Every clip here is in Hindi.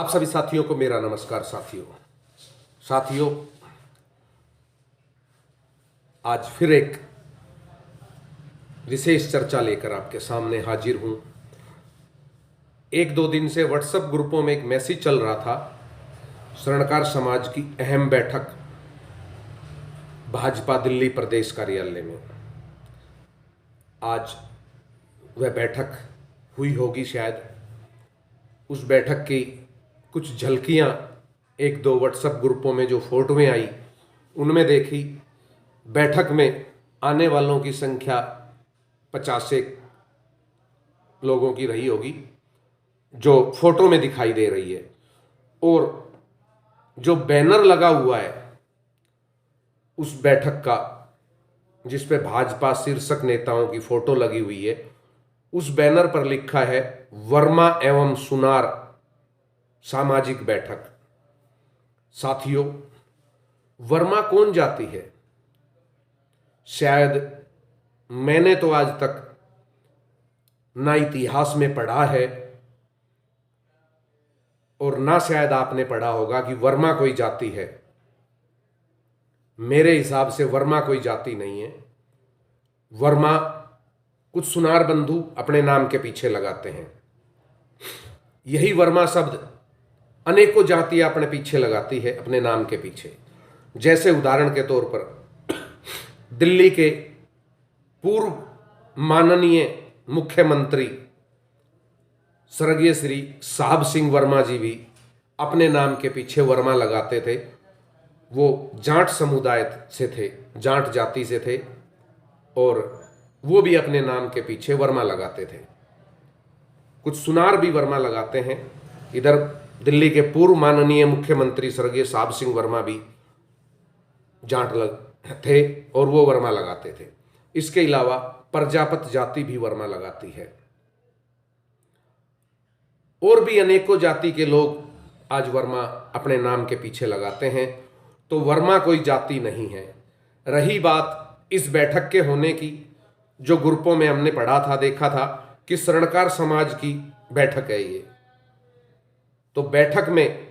आप सभी साथियों को मेरा नमस्कार। साथियों, आज फिर एक विशेष चर्चा लेकर आपके सामने हाजिर हूं। एक दो दिन से व्हाट्सएप ग्रुपों में एक मैसेज चल रहा था, स्वर्णकार समाज की अहम बैठक भाजपा दिल्ली प्रदेश कार्यालय में। आज वह बैठक हुई होगी शायद। उस बैठक की कुछ झलकियां एक दो व्हाट्सएप ग्रुपों में जो फोटोएं आई उनमें देखी। बैठक में आने वालों की संख्या 50 लोगों की रही होगी जो फोटो में दिखाई दे रही है, और जो बैनर लगा हुआ है उस बैठक का, जिस पे भाजपा शीर्षक नेताओं की फोटो लगी हुई है, उस बैनर पर लिखा है वर्मा एवं सुनार सामाजिक बैठक। साथियों, वर्मा कौन जाति है? शायद मैंने तो आज तक ना इतिहास में पढ़ा है और ना शायद आपने पढ़ा होगा कि वर्मा कोई जाति है। मेरे हिसाब से वर्मा कोई जाति नहीं है। वर्मा कुछ सुनार बंधु अपने नाम के पीछे लगाते हैं। यही वर्मा शब्द अनेकों जातियां अपने पीछे लगाती है, अपने नाम के पीछे। जैसे उदाहरण के तौर पर दिल्ली के पूर्व माननीय मुख्यमंत्री स्वर्गीय श्री साहब सिंह वर्मा जी भी अपने नाम के पीछे वर्मा लगाते थे। वो जाट समुदाय से थे, जाट जाति से थे, और वो भी अपने नाम के पीछे वर्मा लगाते थे। कुछ सुनार भी वर्मा लगाते हैं। इधर दिल्ली के पूर्व माननीय मुख्यमंत्री स्वर्गीय साहब सिंह वर्मा भी जाट थे और वो वर्मा लगाते थे। इसके अलावा प्रजापत जाति भी वर्मा लगाती है, और भी अनेकों जाति के लोग आज वर्मा अपने नाम के पीछे लगाते हैं। तो वर्मा कोई जाति नहीं है। रही बात इस बैठक के होने की, जो ग्रुपों में हमने पढ़ा था, देखा था कि स्वर्णकार समाज की बैठक है ये। तो बैठक में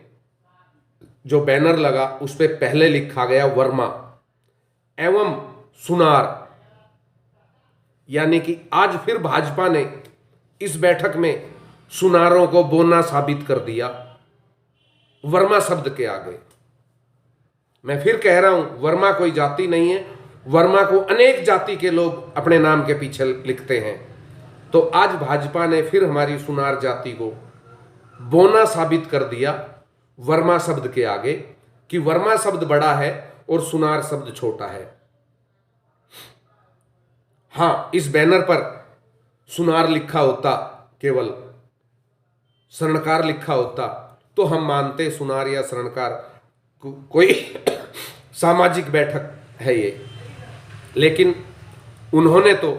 जो बैनर लगा उस पर पहले लिखा गया वर्मा एवं सुनार, यानी कि आज फिर भाजपा ने इस बैठक में सुनारों को बोना साबित कर दिया वर्मा शब्द के आगे। मैं फिर कह रहा हूं, वर्मा कोई जाति नहीं है। वर्मा को अनेक जाति के लोग अपने नाम के पीछे लिखते हैं। तो आज भाजपा ने फिर हमारी सुनार जाति को बोना साबित कर दिया वर्मा शब्द के आगे, कि वर्मा शब्द बड़ा है और सुनार शब्द छोटा है। हां, इस बैनर पर सुनार लिखा होता, केवल स्वर्णकार लिखा होता, तो हम मानते सुनार या स्वर्णकार कोई सामाजिक बैठक है ये। लेकिन उन्होंने तो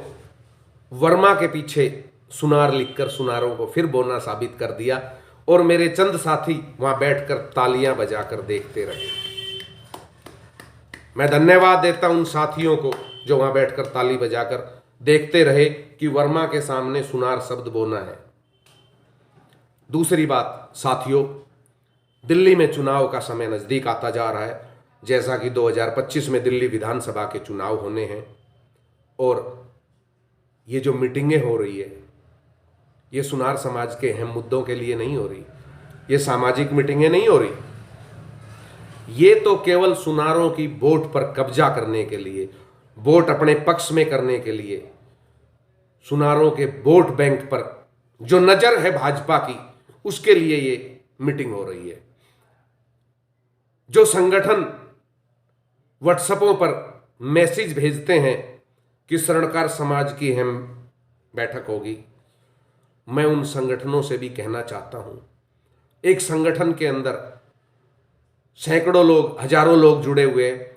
वर्मा के पीछे सुनार लिखकर सुनारों को फिर बोना साबित कर दिया, और मेरे चंद साथी वहां बैठकर तालियां बजाकर देखते रहे। मैं धन्यवाद देता उन साथियों को जो वहां बैठकर ताली बजाकर देखते रहे कि वर्मा के सामने सुनार शब्द बोना है। दूसरी बात साथियों, दिल्ली में चुनाव का समय नजदीक आता जा रहा है। जैसा कि 2025 में दिल्ली विधानसभा के चुनाव होने हैं, और ये जो मीटिंगें हो रही है ये सुनार समाज के अहम मुद्दों के लिए नहीं हो रही। ये सामाजिक मीटिंगें नहीं हो रही। ये तो केवल सुनारों की वोट पर कब्जा करने के लिए, वोट अपने पक्ष में करने के लिए, सुनारों के वोट बैंक पर जो नजर है भाजपा की, उसके लिए ये मीटिंग हो रही है। जो संगठन व्हाट्सएपों पर मैसेज भेजते हैं कि स्वर्णकार समाज की अहम बैठक होगी, मैं उन संगठनों से भी कहना चाहता हूं, एक संगठन के अंदर सैकड़ों लोग, हजारों लोग जुड़े हुए हैं,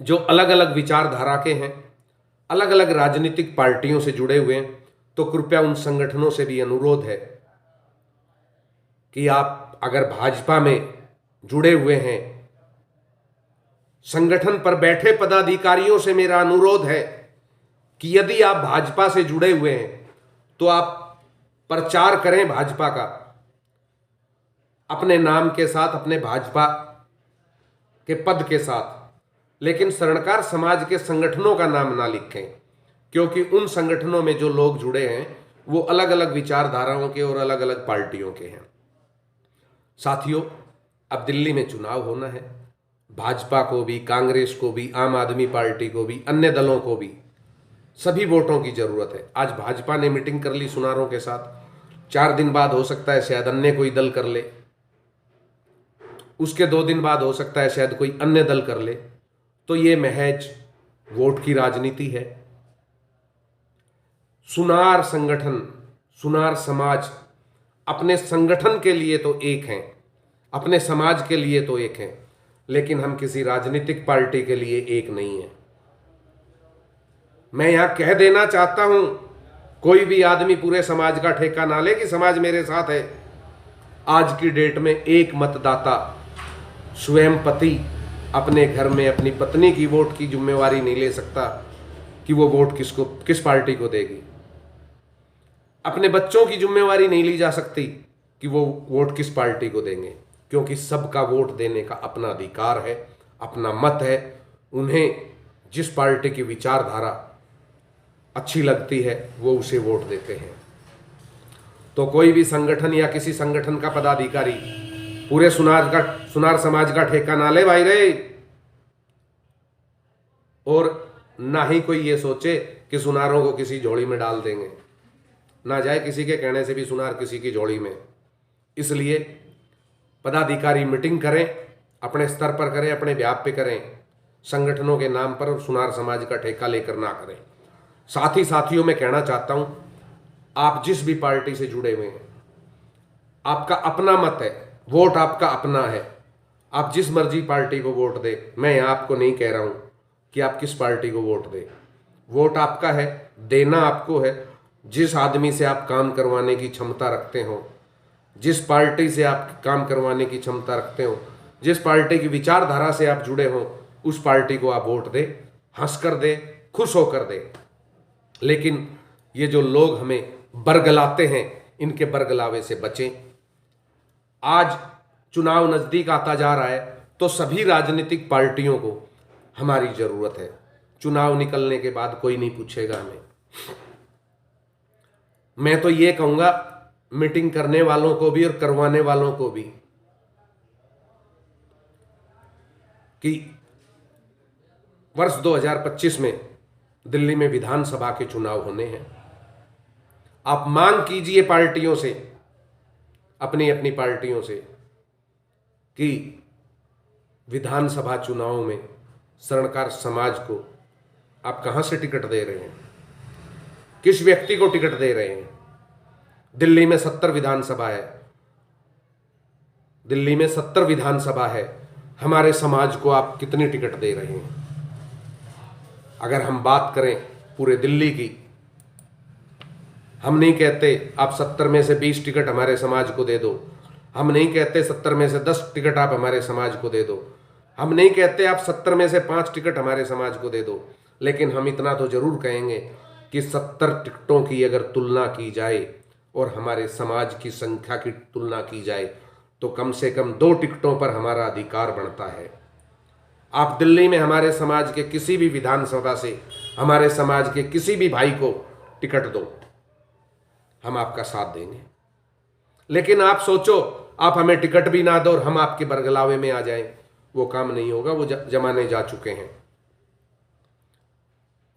जो अलग अलग विचारधारा के हैं, अलग अलग राजनीतिक पार्टियों से जुड़े हुए हैं। तो कृपया उन संगठनों से भी अनुरोध है कि आप अगर भाजपा में जुड़े हुए हैं, संगठन पर बैठे पदाधिकारियों से मेरा अनुरोध है कि यदि आप भाजपा से जुड़े हुए हैं तो आप प्रचार करें भाजपा का अपने नाम के साथ, अपने भाजपा के पद के साथ, लेकिन स्वर्णकार समाज के संगठनों का नाम ना लिखें, क्योंकि उन संगठनों में जो लोग जुड़े हैं वो अलग अलग विचारधाराओं के और अलग अलग पार्टियों के हैं। साथियों, अब दिल्ली में चुनाव होना है। भाजपा को भी, कांग्रेस को भी, आम आदमी पार्टी को भी, अन्य दलों को भी सभी वोटों की जरूरत है। आज भाजपा ने मीटिंग कर ली सुनारों के साथ, 4 दिन बाद हो सकता है शायद अन्य कोई दल कर ले, उसके 2 दिन बाद हो सकता है शायद कोई अन्य दल कर ले। तो ये महज वोट की राजनीति है। सुनार संगठन, सुनार समाज अपने संगठन के लिए तो एक हैं, अपने समाज के लिए तो एक हैं, लेकिन हम किसी राजनीतिक पार्टी के लिए एक नहीं है। मैं यहां कह देना चाहता हूं, कोई भी आदमी पूरे समाज का ठेका ना ले कि समाज मेरे साथ है। आज की डेट में एक मतदाता स्वयं पति अपने घर में अपनी पत्नी की वोट की जिम्मेवारी नहीं ले सकता कि वो वोट किस पार्टी को देगी। अपने बच्चों की जिम्मेवारी नहीं ली जा सकती कि वो वोट किस पार्टी को देंगे, क्योंकि सबका वोट देने का अपना अधिकार है, अपना मत है। उन्हें जिस पार्टी की विचारधारा अच्छी लगती है वो उसे वोट देते हैं। तो कोई भी संगठन या किसी संगठन का पदाधिकारी पूरे सुनार समाज का ठेका ना ले भाई रे, और ना ही कोई ये सोचे कि सुनारों को किसी झोली में डाल देंगे। ना जाए किसी के कहने से भी सुनार किसी की झोली में। इसलिए पदाधिकारी मीटिंग करें, अपने स्तर पर करें, अपने व्याप पे करें, संगठनों के नाम पर, और सुनार समाज का ठेका लेकर ना करें। साथ ही साथियों मैं कहना चाहता हूं, आप जिस भी पार्टी से जुड़े हुए हैं, आपका अपना मत है, वोट आपका अपना है। आप जिस मर्जी पार्टी को वोट दे, मैं यहां आपको नहीं कह रहा हूं कि आप किस पार्टी को वोट दे। वोट आपका है, देना आपको है। जिस आदमी से आप काम करवाने की क्षमता रखते हो, जिस पार्टी से आप काम करवाने की क्षमता रखते हो, जिस पार्टी की विचारधारा से आप जुड़े हो, उस पार्टी को आप वोट दे, हंसकर दे, खुश होकर दे। लेकिन ये जो लोग हमें बरगलाते हैं, इनके बरगलावे से बचें। आज चुनाव नजदीक आता जा रहा है, तो सभी राजनीतिक पार्टियों को हमारी जरूरत है। चुनाव निकलने के बाद कोई नहीं पूछेगा हमें। मैं तो ये कहूंगा मीटिंग करने वालों को भी और करवाने वालों को भी कि वर्ष 2025 में दिल्ली में विधानसभा के चुनाव होने हैं। आप मांग कीजिए पार्टियों से, अपनी अपनी पार्टियों से, कि विधानसभा चुनाव में स्वर्णकार समाज को आप कहां से टिकट दे रहे हैं, किस व्यक्ति को टिकट दे रहे हैं। दिल्ली में 70 विधानसभा है, दिल्ली में 70 विधानसभा है। हमारे समाज को आप कितनी टिकट दे रहे हैं? अगर हम बात करें पूरे दिल्ली की, हम नहीं कहते आप 70 में से 20 टिकट हमारे समाज को दे दो, हम नहीं कहते 70 में से 10 टिकट आप हमारे समाज को दे दो, हम नहीं कहते आप 70 में से 5 टिकट हमारे समाज को दे दो, लेकिन हम इतना तो जरूर कहेंगे कि 70 टिकटों की अगर तुलना की जाए और हमारे समाज की संख्या की तुलना की जाए, तो कम से कम 2 टिकटों पर हमारा अधिकार बनता है। आप दिल्ली में हमारे समाज के किसी भी विधानसभा से हमारे समाज के किसी भी भाई को टिकट दो, हम आपका साथ देंगे। लेकिन आप सोचो आप हमें टिकट भी ना दो और हम आपके बरगलावे में आ जाएं, वो काम नहीं होगा। वो जमाने जा चुके हैं।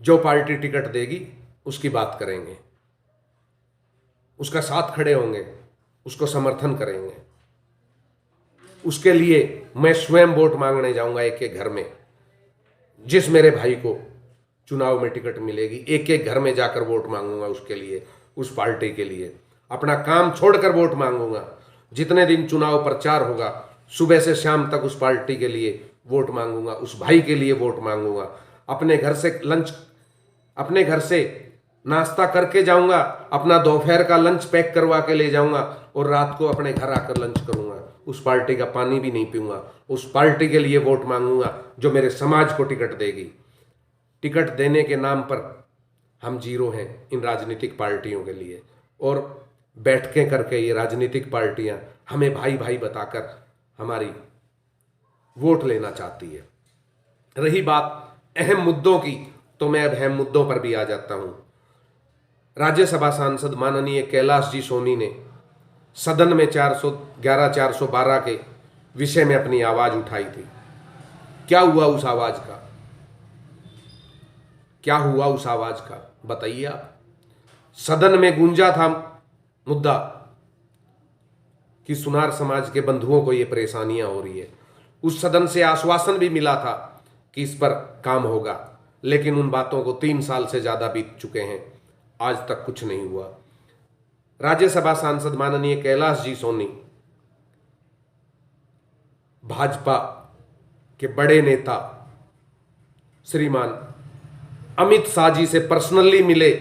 जो पार्टी टिकट देगी उसकी बात करेंगे, उसका साथ खड़े होंगे, उसको समर्थन करेंगे। उसके लिए मैं स्वयं वोट मांगने जाऊंगा एक एक घर में। जिस मेरे भाई को चुनाव में टिकट मिलेगी, एक एक घर में जाकर वोट मांगूंगा उसके लिए, उस पार्टी के लिए। अपना काम छोड़कर वोट मांगूंगा। जितने दिन चुनाव प्रचार होगा, सुबह से शाम तक उस पार्टी के लिए वोट मांगूंगा, उस भाई के लिए वोट मांगूंगा। अपने घर से नाश्ता करके जाऊंगा, अपना दोपहर का लंच पैक करवा के ले जाऊंगा और रात को अपने घर आकर लंच करूंगा। उस पार्टी का पानी भी नहीं पीऊंगा। उस पार्टी के लिए वोट मांगूंगा जो मेरे समाज को टिकट देगी। टिकट देने के नाम पर हम जीरो हैं इन राजनीतिक पार्टियों के लिए। और बैठकें करके ये राजनीतिक पार्टियां हमें भाई भाई बताकर हमारी वोट लेना चाहती है। रही बात अहम मुद्दों की, तो मैं अब अहम मुद्दों पर भी आ जाता हूं। राज्यसभा सांसद माननीय कैलाश जी सोनी ने सदन में 411-412 के विषय में अपनी आवाज उठाई थी। क्या हुआ उस आवाज का? क्या हुआ उस आवाज का बताइए आप। सदन में गूंजा था मुद्दा कि सुनार समाज के बंधुओं को ये परेशानियां हो रही है। उस सदन से आश्वासन भी मिला था कि इस पर काम होगा, लेकिन उन बातों को 3 साल से ज्यादा बीत चुके हैं, आज तक कुछ नहीं हुआ। राज्यसभा सांसद माननीय कैलाश जी सोनी भाजपा के बड़े नेता श्रीमान अमित शाह जी से पर्सनली मिले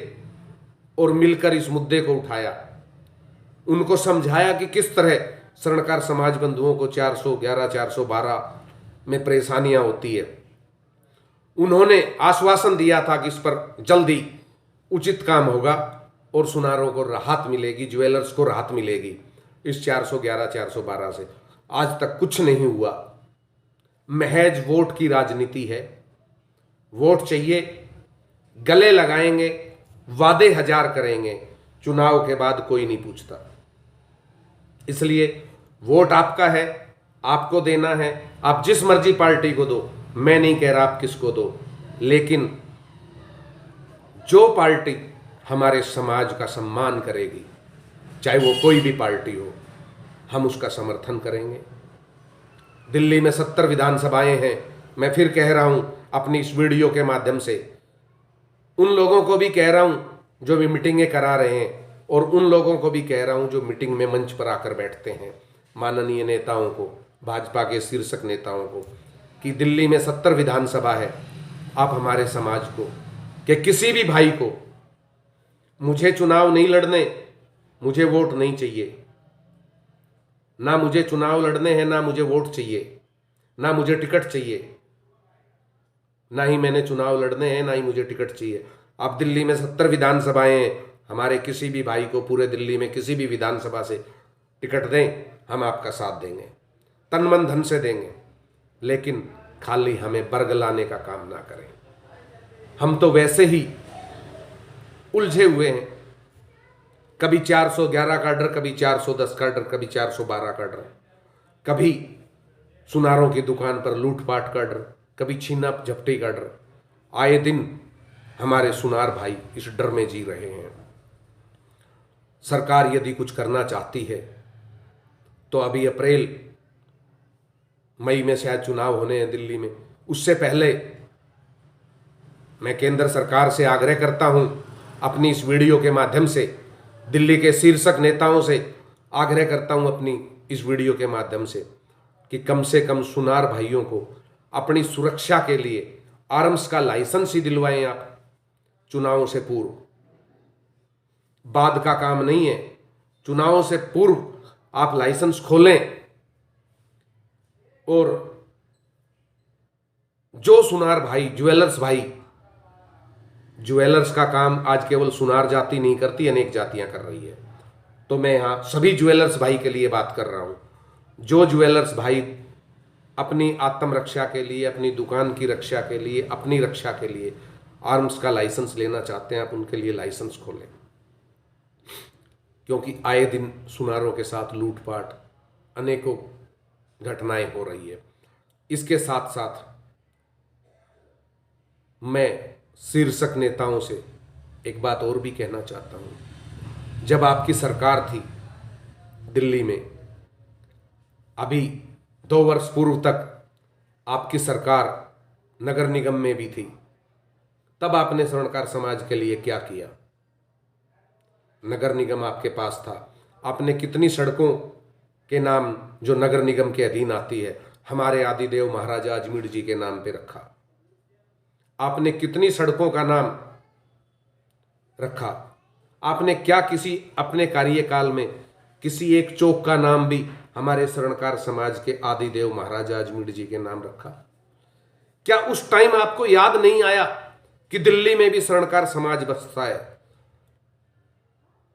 और मिलकर इस मुद्दे को उठाया। उनको समझाया कि किस तरह स्वर्णकार समाज बंधुओं को 411-412 में परेशानियां होती है। उन्होंने आश्वासन दिया था कि इस पर जल्दी उचित काम होगा और सुनारों को राहत मिलेगी, ज्वेलर्स को राहत मिलेगी इस 411-412 से। आज तक कुछ नहीं हुआ। महज वोट की राजनीति है। वोट चाहिए, गले लगाएंगे, वादे हजार करेंगे, चुनाव के बाद कोई नहीं पूछता। इसलिए वोट आपका है, आपको देना है। आप जिस मर्जी पार्टी को दो, मैं नहीं कह रहा आप किसको दो, लेकिन जो पार्टी हमारे समाज का सम्मान करेगी, चाहे वो कोई भी पार्टी हो, हम उसका समर्थन करेंगे। दिल्ली में 70 विधानसभाएं हैं। मैं फिर कह रहा हूं अपनी इस वीडियो के माध्यम से, उन लोगों को भी कह रहा हूं जो भी मीटिंगें करा रहे हैं, और उन लोगों को भी कह रहा हूं जो मीटिंग में मंच पर आकर बैठते हैं, माननीय नेताओं को, भाजपा के शीर्षक नेताओं को, कि दिल्ली में 70 विधानसभा है। आप हमारे समाज को, कि किसी भी भाई को, मुझे चुनाव नहीं लड़ने, मुझे वोट नहीं चाहिए, ना मुझे चुनाव लड़ने हैं, ना मुझे वोट चाहिए, ना मुझे टिकट चाहिए, ना ही मैंने चुनाव लड़ने हैं, ना ही मुझे टिकट चाहिए। अब दिल्ली में 70 विधानसभाएं हैं। हमारे किसी भी भाई को पूरे दिल्ली में किसी भी विधानसभा से टिकट दें, हम आपका साथ देंगे, तन मन धन से देंगे, लेकिन खाली हमें बरगलाने का काम ना करें। हम तो वैसे ही उलझे हुए हैं, कभी 411 का डर, कभी 410 का डर, कभी 412 का डर, कभी सुनारों की दुकान पर लूटपाट का डर, कभी छीना झपटी का डर। आए दिन हमारे सुनार भाई इस डर में जी रहे हैं। सरकार यदि कुछ करना चाहती है तो अभी अप्रैल मई में शायद चुनाव होने हैं दिल्ली में, उससे पहले मैं केंद्र सरकार से आग्रह करता हूं, अपनी इस वीडियो के माध्यम से दिल्ली के शीर्षक नेताओं से आग्रह करता हूं, अपनी इस वीडियो के माध्यम से कम सुनार भाइयों को अपनी सुरक्षा के लिए आर्म्स का लाइसेंस ही दिलवाएं आप चुनावों से पूर्व। बाद का काम नहीं है, चुनावों से पूर्व आप लाइसेंस खोलें। और जो सुनार भाई, ज्वेलर्स भाई, ज्वेलर्स का काम आज केवल सुनार जाति नहीं करती, अनेक जातियां कर रही है। तो मैं यहां सभी ज्वेलर्स भाई के लिए बात कर रहा हूं। जो ज्वेलर्स भाई अपनी आत्मरक्षा के लिए, अपनी दुकान की रक्षा के लिए, अपनी रक्षा के लिए आर्म्स का लाइसेंस लेना चाहते हैं, आप उनके लिए लाइसेंस खोलें, क्योंकि आए दिन सुनारों के साथ लूटपाट, अनेकों घटनाएं हो रही है। इसके साथ साथ मैं शीर्षक नेताओं से एक बात और भी कहना चाहता हूं। जब आपकी सरकार थी दिल्ली में, अभी 2 वर्ष पूर्व तक आपकी सरकार नगर निगम में भी थी, तब आपने स्वर्णकार समाज के लिए क्या किया? नगर निगम आपके पास था, आपने कितनी सड़कों के नाम जो नगर निगम के अधीन आती है हमारे आदिदेव महाराजा अजमेर जी के नाम पे रखा? आपने कितनी सड़कों का नाम रखा? आपने क्या किसी अपने कार्यकाल में किसी एक चौक का नाम भी हमारे स्वर्णकार समाज के आदिदेव महाराजा अजमेर जी के नाम रखा? क्या उस टाइम आपको याद नहीं आया कि दिल्ली में भी स्वर्णकार समाज बसता है?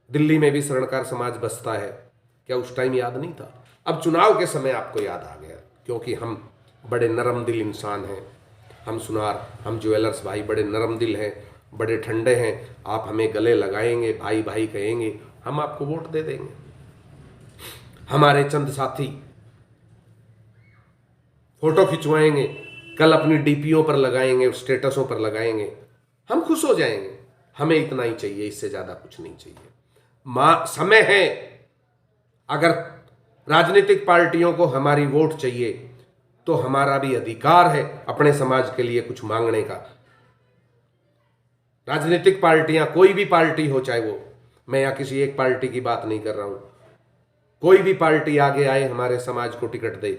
दिल्ली में भी स्वर्णकार समाज बसता है, क्या उस टाइम याद नहीं था? अब चुनाव के समय आपको याद आ गया, क्योंकि हम बड़े नरम दिल इंसान हैं। हम सुनार, हम ज्वेलर्स भाई बड़े नरम दिल हैं, बड़े ठंडे हैं। आप हमें गले लगाएंगे, भाई भाई कहेंगे, हम आपको वोट दे देंगे। हमारे चंद साथी फोटो खिंचवाएंगे, कल अपनी डीपीओ पर लगाएंगे, स्टेटसों पर लगाएंगे, हम खुश हो जाएंगे। हमें इतना ही चाहिए, इससे ज्यादा कुछ नहीं चाहिए। समय है, अगर राजनीतिक पार्टियों को हमारी वोट चाहिए तो हमारा भी अधिकार है अपने समाज के लिए कुछ मांगने का। राजनीतिक पार्टियां, कोई भी पार्टी हो, चाहे वो, मैं यहाँ किसी एक पार्टी की बात नहीं कर रहा हूं, कोई भी पार्टी आगे आए, हमारे समाज को टिकट दे,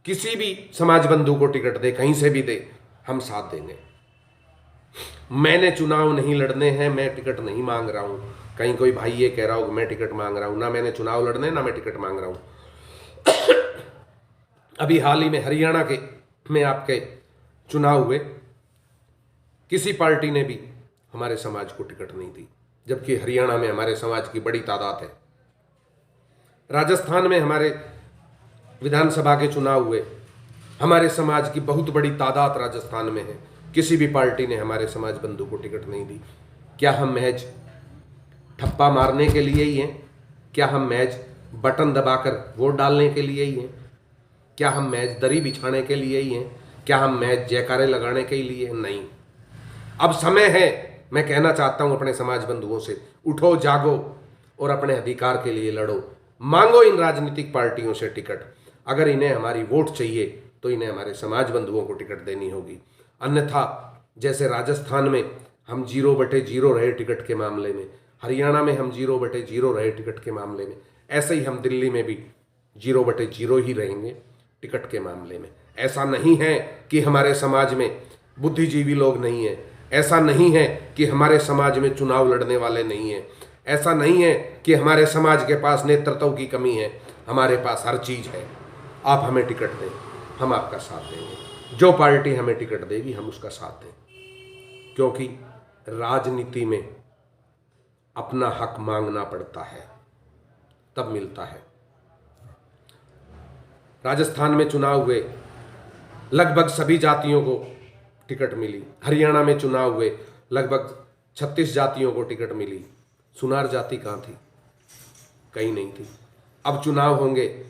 किसी भी समाज बंधु को टिकट दे, कहीं से भी दे, हम साथ देंगे। मैंने चुनाव नहीं लड़ने हैं, मैं टिकट नहीं मांग रहा हूं। कहीं कोई भाई ये कह रहा हो कि मैं टिकट मांग रहा हूं, ना मैंने चुनाव लड़ने, ना मैं टिकट मांग रहा हूं। अभी हाल ही में हरियाणा के में आपके चुनाव हुए, किसी पार्टी ने भी हमारे समाज को टिकट नहीं दी, जबकि हरियाणा में हमारे समाज की बड़ी तादाद है। राजस्थान में हमारे विधानसभा के चुनाव हुए, हमारे समाज की बहुत बड़ी तादाद राजस्थान में है, किसी भी पार्टी ने हमारे समाज बंधु को टिकट नहीं दी। क्या हम महज ठप्पा मारने के लिए ही हैं? क्या हम महज बटन दबाकर वोट डालने के लिए ही हैं? क्या हम महज दरी बिछाने के लिए ही हैं? क्या हम महज जयकारे लगाने के लिए? नहीं। अब समय है, मैं कहना चाहता हूं अपने समाज बंधुओं से, उठो, जागो और अपने अधिकार के लिए लड़ो। मांगो इन राजनीतिक पार्टियों से टिकट। अगर इन्हें हमारी वोट चाहिए तो इन्हें हमारे समाज बंधुओं को टिकट देनी होगी। अन्यथा जैसे राजस्थान में हम 0/0 रहे टिकट के मामले में, हरियाणा में हम 0/0 रहे टिकट के मामले में, ऐसे ही हम दिल्ली में भी 0/0 ही रहेंगे टिकट के मामले में। ऐसा नहीं है कि हमारे समाज में बुद्धिजीवी लोग नहीं हैं, ऐसा नहीं है कि हमारे समाज में चुनाव लड़ने वाले नहीं हैं, ऐसा नहीं है कि हमारे समाज के पास नेतृत्व की कमी है। हमारे पास हर चीज़ है। आप हमें टिकट दें, हम आपका साथ देंगे। जो पार्टी हमें टिकट देगी हम उसका साथ दें, क्योंकि राजनीति में अपना हक मांगना पड़ता है, तब मिलता है। राजस्थान में चुनाव हुए, लगभग सभी जातियों को टिकट मिली। हरियाणा में चुनाव हुए, लगभग 36 जातियों को टिकट मिली। सुनार जाति कहाँ थी? कहीं नहीं थी। अब चुनाव होंगे,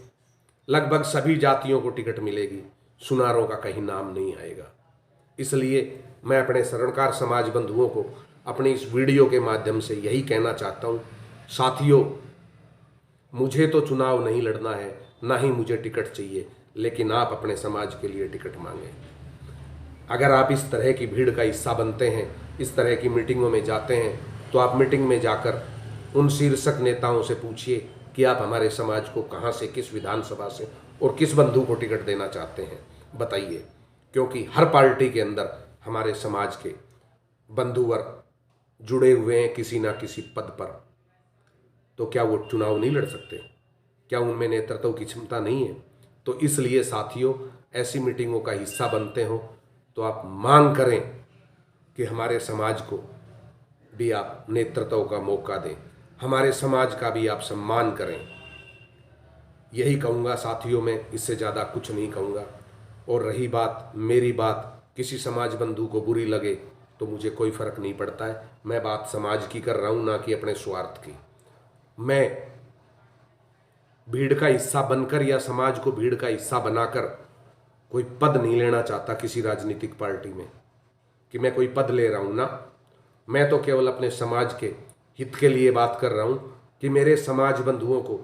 लगभग सभी जातियों को टिकट मिलेगी, सुनारों का कहीं नाम नहीं आएगा। इसलिए मैं अपने स्वर्णकार समाज बंधुओं को अपनी इस वीडियो के माध्यम से यही कहना चाहता हूँ, साथियों, मुझे तो चुनाव नहीं लड़ना है, ना ही मुझे टिकट चाहिए, लेकिन आप अपने समाज के लिए टिकट मांगें। अगर आप इस तरह की भीड़ का हिस्सा बनते हैं, इस तरह की मीटिंगों में जाते हैं, तो आप मीटिंग में जाकर उन शीर्षक नेताओं से पूछिए कि आप हमारे समाज को कहाँ से, किस विधानसभा से और किस बंधु को टिकट देना चाहते हैं, बताइए। क्योंकि हर पार्टी के अंदर हमारे समाज के बंधुवर्ग जुड़े हुए हैं किसी ना किसी पद पर। तो क्या वो चुनाव नहीं लड़ सकते? क्या उनमें नेतृत्व की क्षमता नहीं है? तो इसलिए साथियों, ऐसी मीटिंगों का हिस्सा बनते हो तो आप मांग करें कि हमारे समाज को भी आप नेतृत्व का मौका दें, हमारे समाज का भी आप सम्मान करें। यही कहूँगा साथियों, मैं इससे ज़्यादा कुछ नहीं कहूँगा। और रही बात, मेरी बात किसी समाज बंधु को बुरी लगे तो मुझे कोई फ़र्क नहीं पड़ता है। मैं बात समाज की कर रहा हूँ, ना कि अपने स्वार्थ की। मैं भीड़ का हिस्सा बनकर या समाज को भीड़ का हिस्सा बनाकर कोई पद नहीं लेना चाहता किसी राजनीतिक पार्टी में, कि मैं कोई पद ले रहा हूँ ना। मैं तो केवल अपने समाज के हित के लिए बात कर रहा हूँ कि मेरे समाज बंधुओं को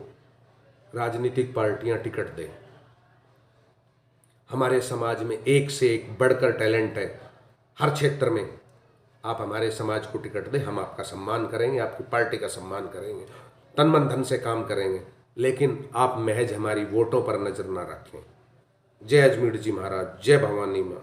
राजनीतिक पार्टियां टिकट दें। हमारे समाज में एक से एक बढ़कर टैलेंट है हर क्षेत्र में। आप हमारे समाज को टिकट दें, हम आपका सम्मान करेंगे, आपकी पार्टी का सम्मान करेंगे, तन मन धन से काम करेंगे, लेकिन आप महज हमारी वोटों पर नजर ना रखें। जय अजमेर जी महाराज, जय भवानी माँ।